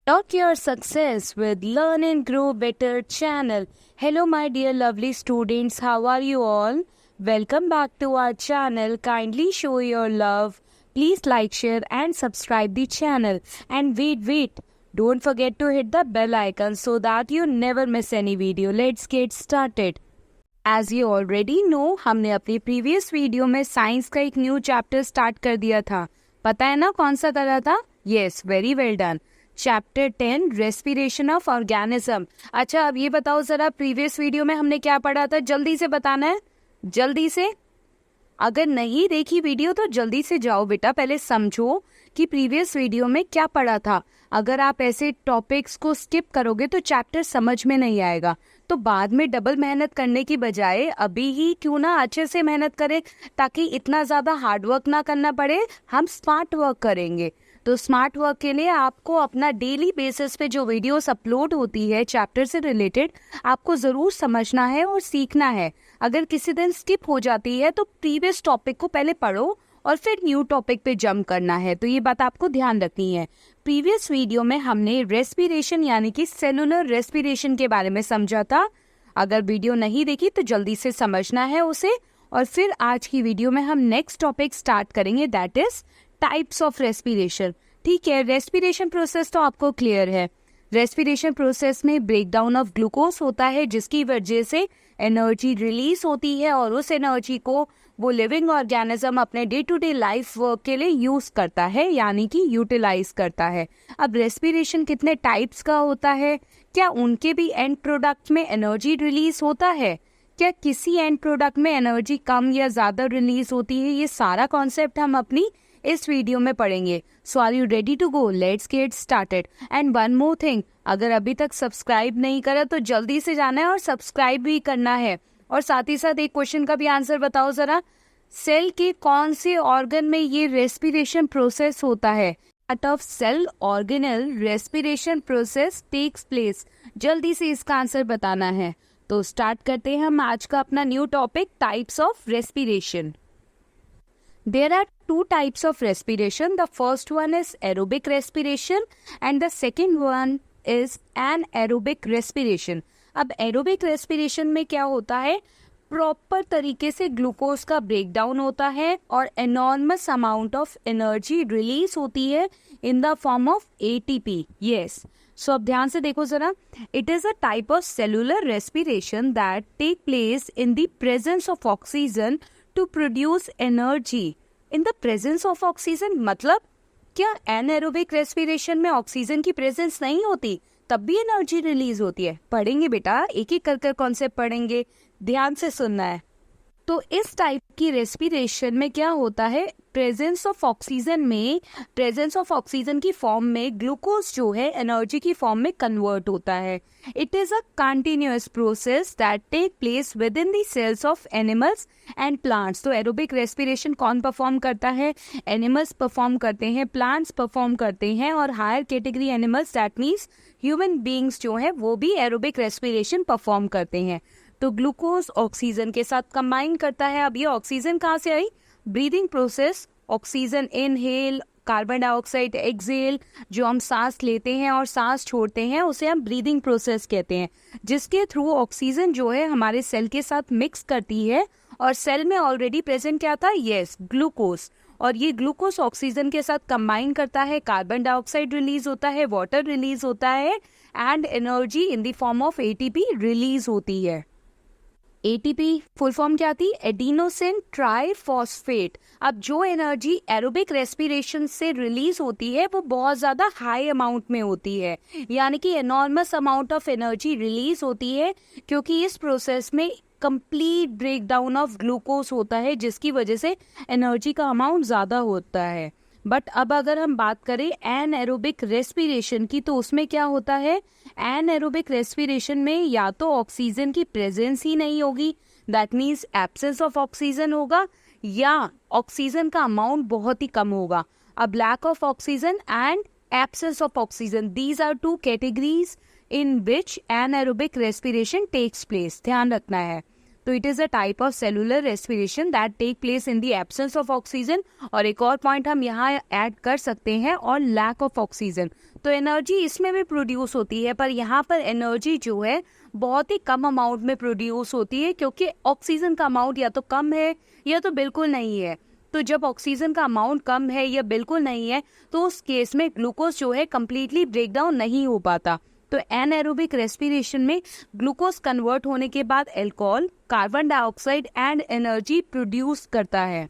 Unlock your success with Learn and Grow Better channel. Hello my dear lovely students, how are you all? Welcome back to our channel. Kindly show your love. Please like, share and subscribe the channel. And wait. Don't forget to hit the bell icon so that you never miss any video. Let's get started. As you already know, हमने अपनी previous video में science का एक new chapter start कर दिया था. पता है ना कौन सा करा था? Yes, very well done. Chapter 10 respiration of organism. अच्छा, अब ये बताओ जरा, प्रीवियस वीडियो में हमने क्या पढ़ा था? जल्दी से बताना है, जल्दी से. अगर नहीं देखी वीडियो तो जल्दी से जाओ बेटा, पहले समझो कि प्रीवियस वीडियो में क्या पढ़ा था. अगर आप ऐसे टॉपिक्स को स्किप करोगे तो चैप्टर समझ में नहीं आएगा. तो बाद में डबल मेहनत करने की बजाय अभी ही क्यों ना अच्छे से मेहनत करें, ताकि इतना ज़्यादा हार्ड वर्क ना करना पड़े. हम स्मार्ट वर्क करेंगे. तो स्मार्ट वर्क के लिए आपको अपना डेली बेसिस पे जो वीडियोस अपलोड होती है चैप्टर से रिलेटेड, आपको ज़रूर समझना है और सीखना है. अगर किसी दिन स्किप हो जाती है तो प्रीवियस टॉपिक को पहले पढ़ो और फिर न्यू टॉपिक पे जंप करना है. तो ये बात आपको ध्यान रखनी है. प्रीवियस वीडियो में हमने रेस्पिरेशन यानी कि सेलुलर रेस्पिरेशन के बारे में समझा था. अगर वीडियो नहीं देखी तो जल्दी से समझना है उसे. और फिर आज की वीडियो में हम नेक्स्ट टॉपिक स्टार्ट करेंगे, that is types of respiration. ठीक है, रेस्पिरेशन प्रोसेस तो आपको क्लियर है. रेस्पिरेशन प्रोसेस में ब्रेकडाउन ऑफ ग्लूकोज होता है, जिसकी वजह से एनर्जी रिलीज होती है और उस एनर्जी को वो लिविंग ऑर्गेनिज्म अपने day to day life work के लिए यूज करता है, यानी कि यूटिलाइज करता है. अब रेस्पिरेशन कितने टाइप्स का होता है? क्या उनके भी एंड प्रोडक्ट में एनर्जी रिलीज होता है? क्या किसी एंड प्रोडक्ट में एनर्जी कम या ज्यादा रिलीज होती है? ये सारा कॉन्सेप्ट हम अपनी इस वीडियो में पढ़ेंगे. So are you ready to go? Let's get started. And one more thing, अगर अभी तक सब्सक्राइब नहीं करा तो जल्दी से जाना है और सब्सक्राइब भी करना है. और साथ ही साथ एक क्वेश्चन का भी आंसर बताओ जरा, सेल के कौन से ऑर्गन में ये रेस्पिरेशन प्रोसेस होता है? Part of cell organelle respiration process takes place. जल्दी से इसका आंसर बताना है. तो स्टार्ट करते हैं हम आज का अपना new topic, types of respiration. There are two types of respiration. The first one is aerobic respiration and the second one is anaerobic respiration. अब aerobic respiration में क्या होता है? प्रॉपर तरीके से ग्लूकोज का ब्रेकडाउन होता है और enormous amount of energy release होती है in the form of ATP. Yes. So अब ध्यान से देखो जरा. It is a type of cellular respiration that take place in the presence of oxygen to produce energy. In the presence of oxygen मतलब क्या anaerobic respiration में oxygen की presence नहीं होती, तब भी एनर्जी रिलीज होती है? पढ़ेंगे बेटा, एक एक कर कॉन्सेप्ट पढ़ेंगे, ध्यान से सुनना है. तो इस टाइप की रेस्पिरेशन में क्या होता है? प्रेजेंस ऑफ ऑक्सीजन की फॉर्म में ग्लूकोज जो है एनर्जी की फॉर्म में कन्वर्ट होता है. It is a continuous process that take place within the cells of animals and plants. तो एरोबिक रेस्पिरेशन कौन परफॉर्म करता है? एनिमल्स परफॉर्म करते हैं, प्लांट्स परफॉर्म करते हैं, और higher category animals that means human beings जो है वो भी एरोबिक रेस्पिरेशन परफॉर्म करते हैं. तो ग्लूकोज ऑक्सीजन के साथ कंबाइन करता है. अब ये ऑक्सीजन कहाँ से आई? Breathing process. Oxygen inhale, carbon dioxide exhale, जो हम सांस लेते हैं और सांस छोड़ते हैं उसे हम ब्रीदिंग प्रोसेस कहते हैं, जिसके थ्रू ऑक्सीजन जो है हमारे सेल के साथ मिक्स करती है. और सेल में ऑलरेडी प्रेजेंट क्या था? Yes, glucose. और ये ग्लूकोज ऑक्सीजन के साथ कंबाइन करता है, कार्बन डाइऑक्साइड रिलीज होता है, वाटर रिलीज होता है and energy in the form of ATP release होती है. एटीपी फुल फॉर्म क्या थी? Adenosine triphosphate. अब जो एनर्जी एरोबिक रेस्पिरेशन से रिलीज होती है वो बहुत ज़्यादा हाई अमाउंट में होती है, यानी कि enormous amount of energy release होती है, क्योंकि इस प्रोसेस में कंप्लीट ब्रेकडाउन ऑफ ग्लूकोज होता है, जिसकी वजह से एनर्जी का अमाउंट ज़्यादा होता है. बट अब अगर हम बात करें एनएरोबिक रेस्पिरेशन की, तो उसमें क्या होता है? एनएरोबिक रेस्पिरेशन में या तो ऑक्सीजन की प्रेजेंस ही नहीं होगी, that means absence of oxygen होगा, या ऑक्सीजन का अमाउंट बहुत ही कम होगा. अब lack of oxygen and absence of oxygen, these are two categories in which anaerobic respiration takes place. ध्यान रखना है. तो it is a type of cellular respiration that take place in the absence of oxygen. और एक और point हम यहाँ add कर सकते हैं, और लैक ऑफ ऑक्सीजन। तो एनर्जी इसमें भी प्रोड्यूस होती है, पर यहाँ पर एनर्जी जो है बहुत ही कम अमाउंट में प्रोड्यूस होती है, क्योंकि ऑक्सीजन का अमाउंट या तो कम है या तो बिल्कुल नहीं है। तो जब ऑक्सीजन का अमाउंट कम है या बिल्कुल नहीं है, तो उस केस में ग्लूकोज जो है कम्प्लीटली ब्रेक डाउन नहीं हो पाता। तो एनएरोबिक रेस्पिरेशन में ग्लूकोज कन्वर्ट होने के बाद alcohol, carbon dioxide and energy produce करता है।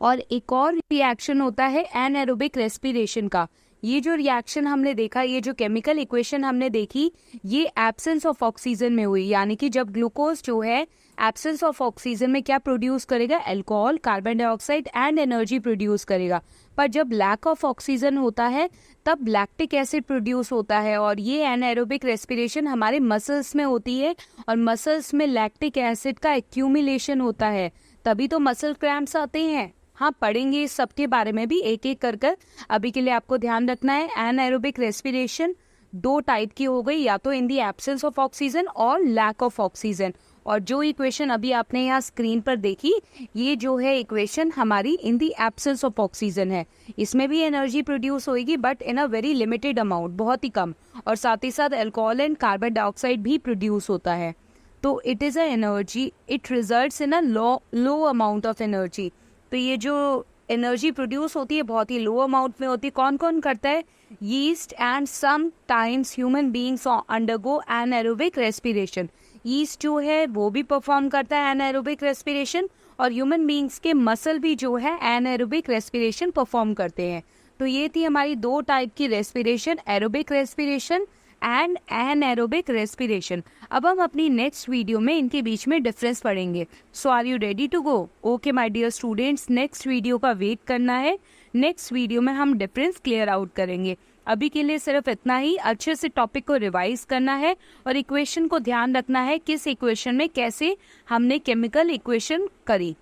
और एक और रिएक्शन होता है एनएरोबिक रेस्पिरेशन का। ये जो रिएक्शन हमने देखा, ये जो केमिकल इक्वेशन हमने देखी, ये एब्सेंस ऑफ ऑक्सीजन में हुई। यानी कि जब ग्लूकोज जो है एब्सेंस ऑफ ऑक्सीजन में क्या प्रोड्यूस करेगा, alcohol, carbon dioxide and energy produce करेगा। पर जब लैक ऑफ ऑक्सीजन होता है तब लैक्टिक एसिड प्रोड्यूस होता है, और ये एनएरोबिक रेस्पिरेशन हमारे मसल्स में होती है, और मसल्स में लैक्टिक एसिड का एक्यूमुलेशन होता है, तभी तो मसल क्रैम्प्स आते हैं। हाँ, पढ़ेंगे इस सब के बारे में भी एक एक कर। अभी के लिए आपको ध्यान रखना है, एनएरोबिक रेस्पिरेशन 2 टाइप की हो गई, या तो इन दी एब्सेंस ऑफ ऑक्सीजन और लैक ऑफ ऑक्सीजन। और जो इक्वेशन अभी आपने यहाँ स्क्रीन पर देखी, ये जो है इक्वेशन हमारी इन दी एब्सेंस ऑफ ऑक्सीजन है। इसमें भी एनर्जी प्रोड्यूस होगी, but in a very limited amount, बहुत ही कम। और साथ ही साथ अल्कोहल एंड कार्बन डाइऑक्साइड भी प्रोड्यूस होता है। तो it is a energy, it results in a low amount of energy. तो ये जो एनर्जी प्रोड्यूस होती है बहुत ही लो अमाउंट में होती है। कौन कौन करता है? Yeast and sometimes human beings undergo anaerobic respiration. Yeast जो है वो भी परफॉर्म करता है एनाएरोबिक रेस्पिरेशन, और ह्यूमन बीइंग्स के मसल भी जो है एनाएरोबिक रेस्पिरेशन परफॉर्म करते हैं। तो ये थी हमारी 2 टाइप की respiration, aerobic respiration and anaerobic respiration. अब हम अपनी नेक्स्ट वीडियो में इनके बीच में डिफरेंस पढ़ेंगे। So are you ready to go? Okay my dear students, next video का वेट करना है। नेक्स्ट वीडियो में हम डिफरेंस क्लियर आउट करेंगे। अभी के लिए सिर्फ इतना ही, अच्छे से टॉपिक को रिवाइज करना है और इक्वेशन को ध्यान रखना है, किस इक्वेशन में कैसे हमने केमिकल इक्वेशन करी।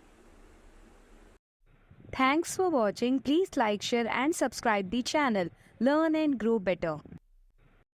Thanks for watching. Please like, share and subscribe the channel. Learn and grow better.